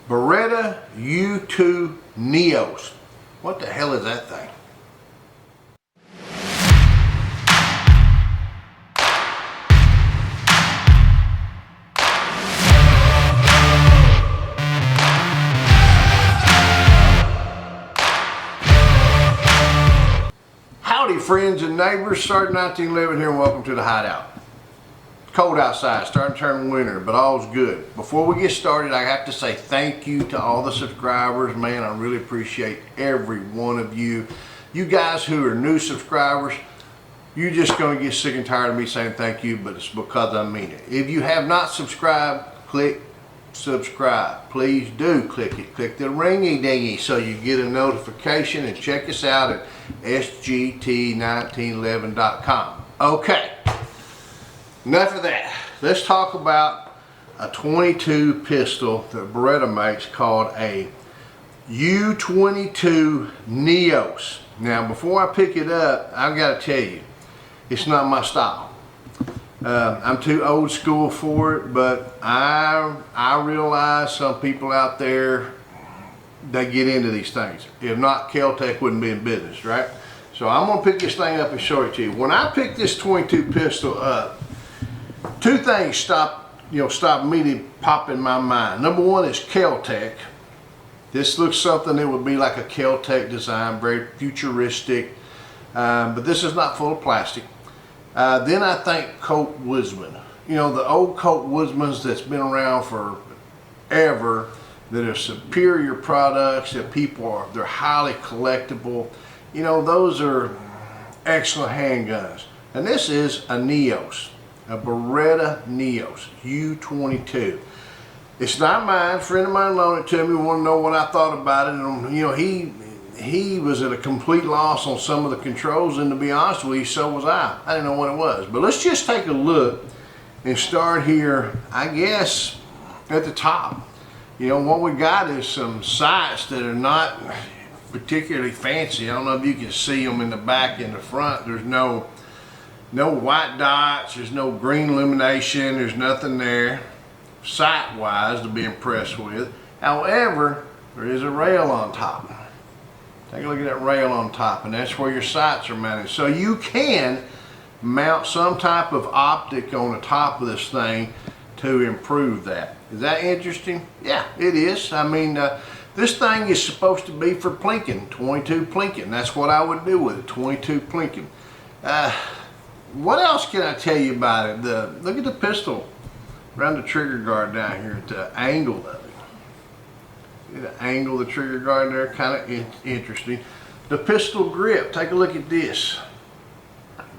Beretta U22 Neos. What the hell is that thing? Howdy friends and neighbors, Sarge 1911 here and welcome to the hideout. It's cold outside, starting to turn winter, but all's good. Before we get started, I have to say thank you to all the subscribers. Man, I really appreciate every one of you. You guys who are new subscribers, you're just going to get sick and tired of me saying thank you, but it's because I mean it. If you have not subscribed, click subscribe. Please do click it. Click the ringy dingy so you get a notification, and check us out at sgt1911.com. Okay, enough of that. Let's talk about a 22 pistol that Beretta makes called a U22 Neos. Now before I pick it up, I've got to tell you, it's not my style. I'm too old school for it, but I realize some people out there, they get into these things. If not, Kel-Tec wouldn't be in business, right? So I'm gonna pick this thing up and show it to you. When I picked this 22 pistol up, two things stopped immediately pop in my mind. Number one is Kel-Tec. This looks something that would be like a Kel-Tec design, very futuristic, but this is not full of plastic. Then I think Colt Woodman. You know, the old Colt Woodmans that's been around forever, that are superior products, that they're highly collectible. You know, those are excellent handguns. And this is a Neos, a Beretta Neos U22. It's not mine. A friend of mine loaned it to me, wanted to know what I thought about it. And, you know, he was at a complete loss on some of the controls, and to be honest with you, so was I. I didn't know what it was. But let's just take a look and start here, I guess, at the top. You know, what we got is some sights that are not particularly fancy. I don't know if you can see them in the back and the front. There's no white dots, there's no green illumination, there's nothing there sight-wise to be impressed with. However, there is a rail on top. Take a look at that rail on top, and that's where your sights are mounted. So you can mount some type of optic on the top of this thing to improve that. Is that interesting? Yeah, it is. I mean, this thing is supposed to be for plinking, 22 plinking. That's what I would do with it, 22 plinking. What else can I tell you about it? Look at the pistol around the trigger guard down here, at the angle of it. The angle of the trigger guard there, kind of interesting. The pistol grip, take a look at this.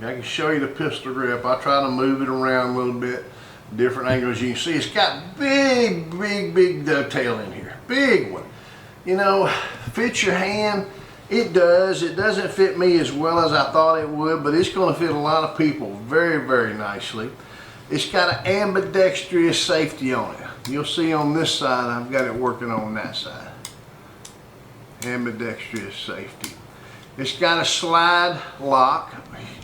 I can show you the pistol grip. I'll try to move it around a little bit, different angles. You can see it's got big dovetail in here, big one. You know, fits your hand. It does. It doesn't fit me as well as I thought it would, but it's going to fit a lot of people very nicely. It's got an ambidextrous safety on it. You'll see on this side, I've got it working on that side. Ambidextrous safety. It's got a slide lock,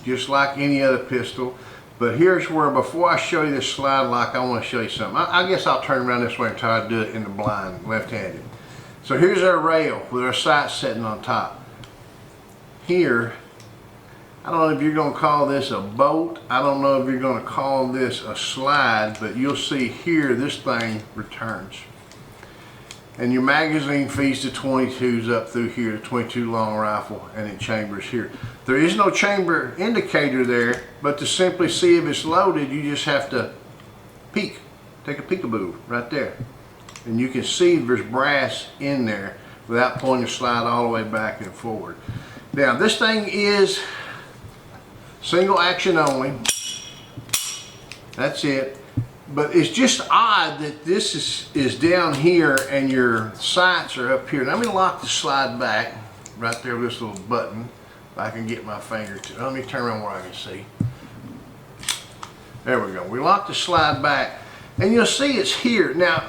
just like any other pistol. But here's where, before I show you this slide lock, I want to show you something. I guess I'll turn around this way and try to do it in the blind, left-handed. So here's our rail with our sights sitting on top. Here, I don't know if you're going to call this a bolt. I don't know if you're going to call this a slide, but you'll see here this thing returns. And your magazine feeds the 22s up through here, the 22 long rifle, and it chambers here. There is no chamber indicator there, but to simply see if it's loaded, you just have to peek. Take a peekaboo right there. And you can see there's brass in there without pulling the slide all the way back and forward. Now this thing is single action only. That's it. But it's just odd that this is down here and your sights are up here. Let me lock the slide back right there with this little button. If I can get my finger to. Let me turn around where I can see. There we go. We lock the slide back and you'll see it's here. Now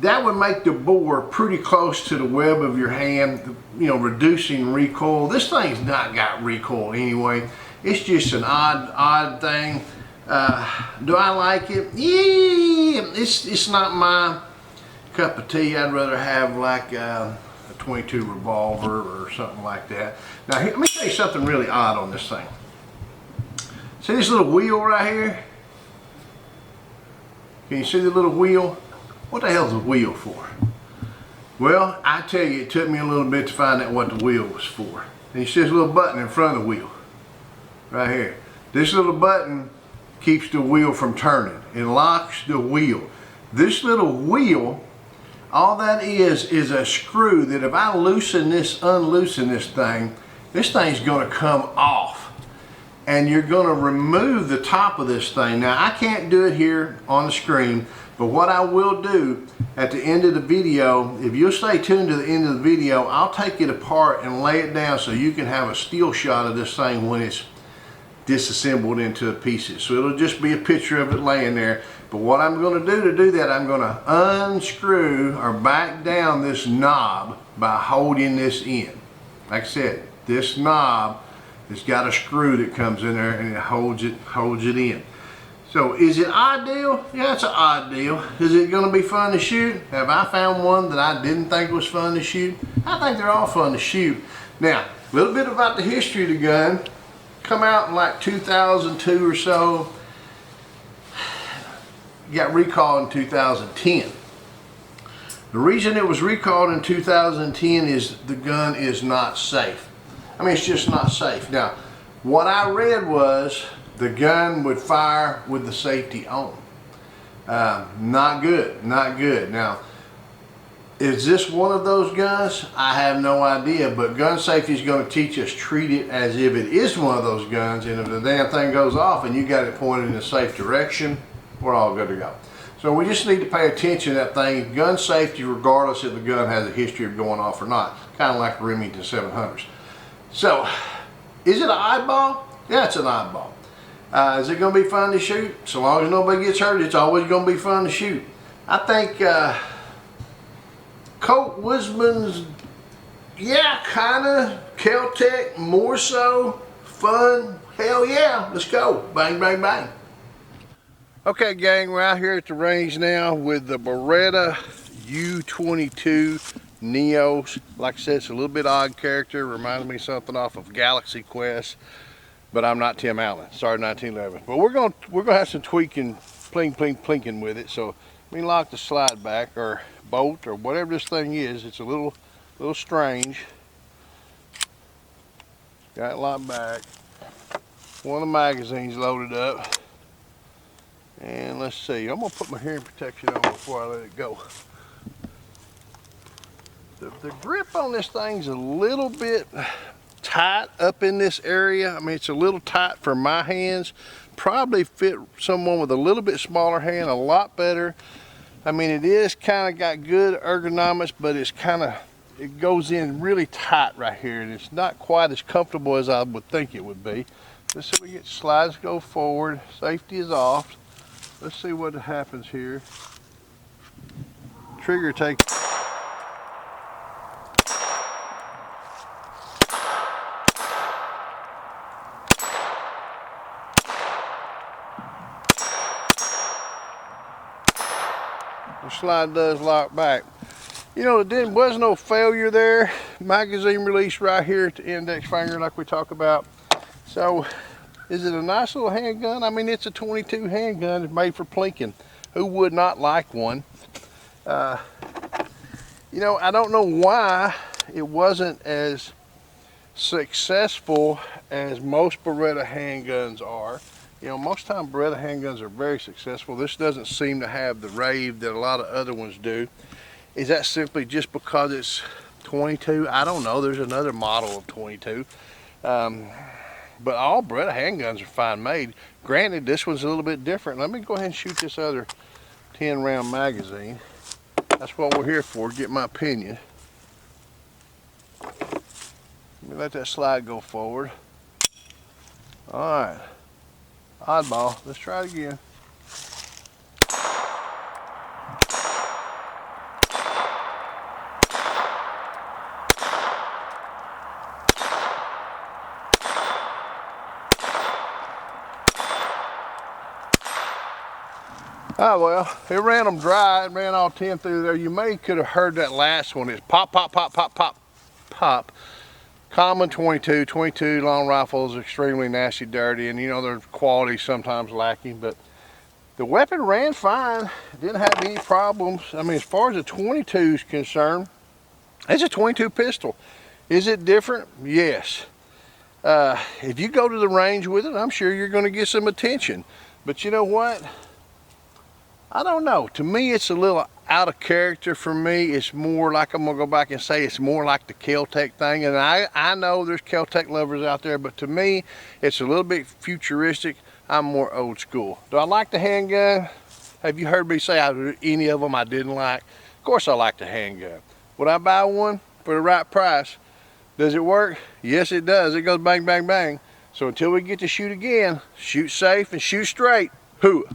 that would make the bore pretty close to the web of your hand, you know, reducing recoil. This thing's not got recoil anyway. It's just an odd thing. Do I like it? Yeah, it's not my cup of tea, I'd rather have like a 22 revolver or something like that. Now, let me tell you something really odd on this thing. See this little wheel right here? Can you see the little wheel? What the hell's the wheel for? Well, I tell you, it took me a little bit to find out what the wheel was for. And you see this little button in front of the wheel, right here. This little button keeps the wheel from turning. It locks the wheel. This little wheel, all that is a screw that if I unloosen this thing's gonna come off. And you're going to remove the top of this thing. Now, I can't do it here on the screen, but what I will do at the end of the video, if you'll stay tuned to the end of the video, I'll take it apart and lay it down so you can have a still shot of this thing when it's disassembled into pieces. So it'll just be a picture of it laying there. But what I'm going to do that, I'm going to unscrew or back down this knob by holding this in. Like I said, this knob, it's got a screw that comes in there and it holds it in. So is it ideal? Yeah, it's an ideal. Is it going to be fun to shoot? Have I found one that I didn't think was fun to shoot? I think they're all fun to shoot. Now, a little bit about the history of the gun. Come out in like 2002 or so. Got recalled in 2010. The reason it was recalled in 2010 is the gun is not safe. I mean, it's just not safe. Now, what I read was the gun would fire with the safety on. Not good, not good. Now, is this one of those guns? I have no idea, but gun safety is going to teach us treat it as if it is one of those guns, and if the damn thing goes off and you got it pointed in a safe direction, we're all good to go. So we just need to pay attention to that thing. Gun safety, regardless if the gun has a history of going off or not, kind of like the Remington 700s. So, is it an eyeball? Yeah, it's an eyeball. Is it going to be fun to shoot? So long as nobody gets hurt, it's always going to be fun to shoot. I think Colt Wisman's, yeah, kind of. Kel-Tec, more so. Fun, hell yeah, let's go. Bang, bang, bang. Okay, gang, we're out here at the range now with the Beretta U22 Neos. Like I said, it's a little bit odd character. Reminds me of something off of Galaxy Quest, but I'm not Tim Allen. Sorry, 1911. But we're gonna have some tweaking, plinking with it. So let me lock the slide back or bolt or whatever this thing is. It's a little strange. Got it locked back. One of the magazines loaded up. And let's see. I'm gonna put my hearing protection on before I let it go. The grip on this thing's a little bit tight up in this area. I mean, it's a little tight for my hands. Probably fit someone with a little bit smaller hand a lot better. I mean, it is kind of got good ergonomics, but it's it goes in really tight right here, and it's not quite as comfortable as I would think it would be. Let's see if we get slides go forward. Safety is off. Let's see what happens here. Trigger takes. The slide does lock back. You know, there was no failure there. Magazine release right here at the index finger like we talk about. So, is it a nice little handgun? I mean, it's a 22 handgun. It's made for plinking. Who would not like one? You know, I don't know why it wasn't as successful as most Beretta handguns are. You know, most time Beretta handguns are very successful. This doesn't seem to have the rave that a lot of other ones do. Is that simply just because it's 22? I don't know. There's another model of 22. But all Beretta handguns are fine made. Granted, this one's a little bit different. Let me go ahead and shoot this other 10 round magazine. That's what we're here for, get my opinion. Let me let that slide go forward. All right. Oddball. Let's try it again. Oh well, it ran them dry. It ran all 10 through there. You may could have heard that last one. It's pop, pop, pop, pop, pop, pop. Common 22 long rifles, extremely nasty, dirty, and you know their quality sometimes lacking, but the weapon ran fine. Didn't have any problems. I mean, as far as the 22 is concerned, it's a 22 pistol. Is it different? Yes. If you go to the range with it, I'm sure you're going to get some attention. But you know what? I don't know. To me, it's a little out of character for me. It's more like, I'm going to go back and say, it's more like the Kel-Tec thing. And I know there's Kel-Tec lovers out there, but to me, it's a little bit futuristic. I'm more old school. Do I like the handgun? Have you heard me say any of them I didn't like? Of course I like the handgun. Would I buy one for the right price? Does it work? Yes, it does. It goes bang, bang, bang. So until we get to shoot again, shoot safe and shoot straight. Hooah.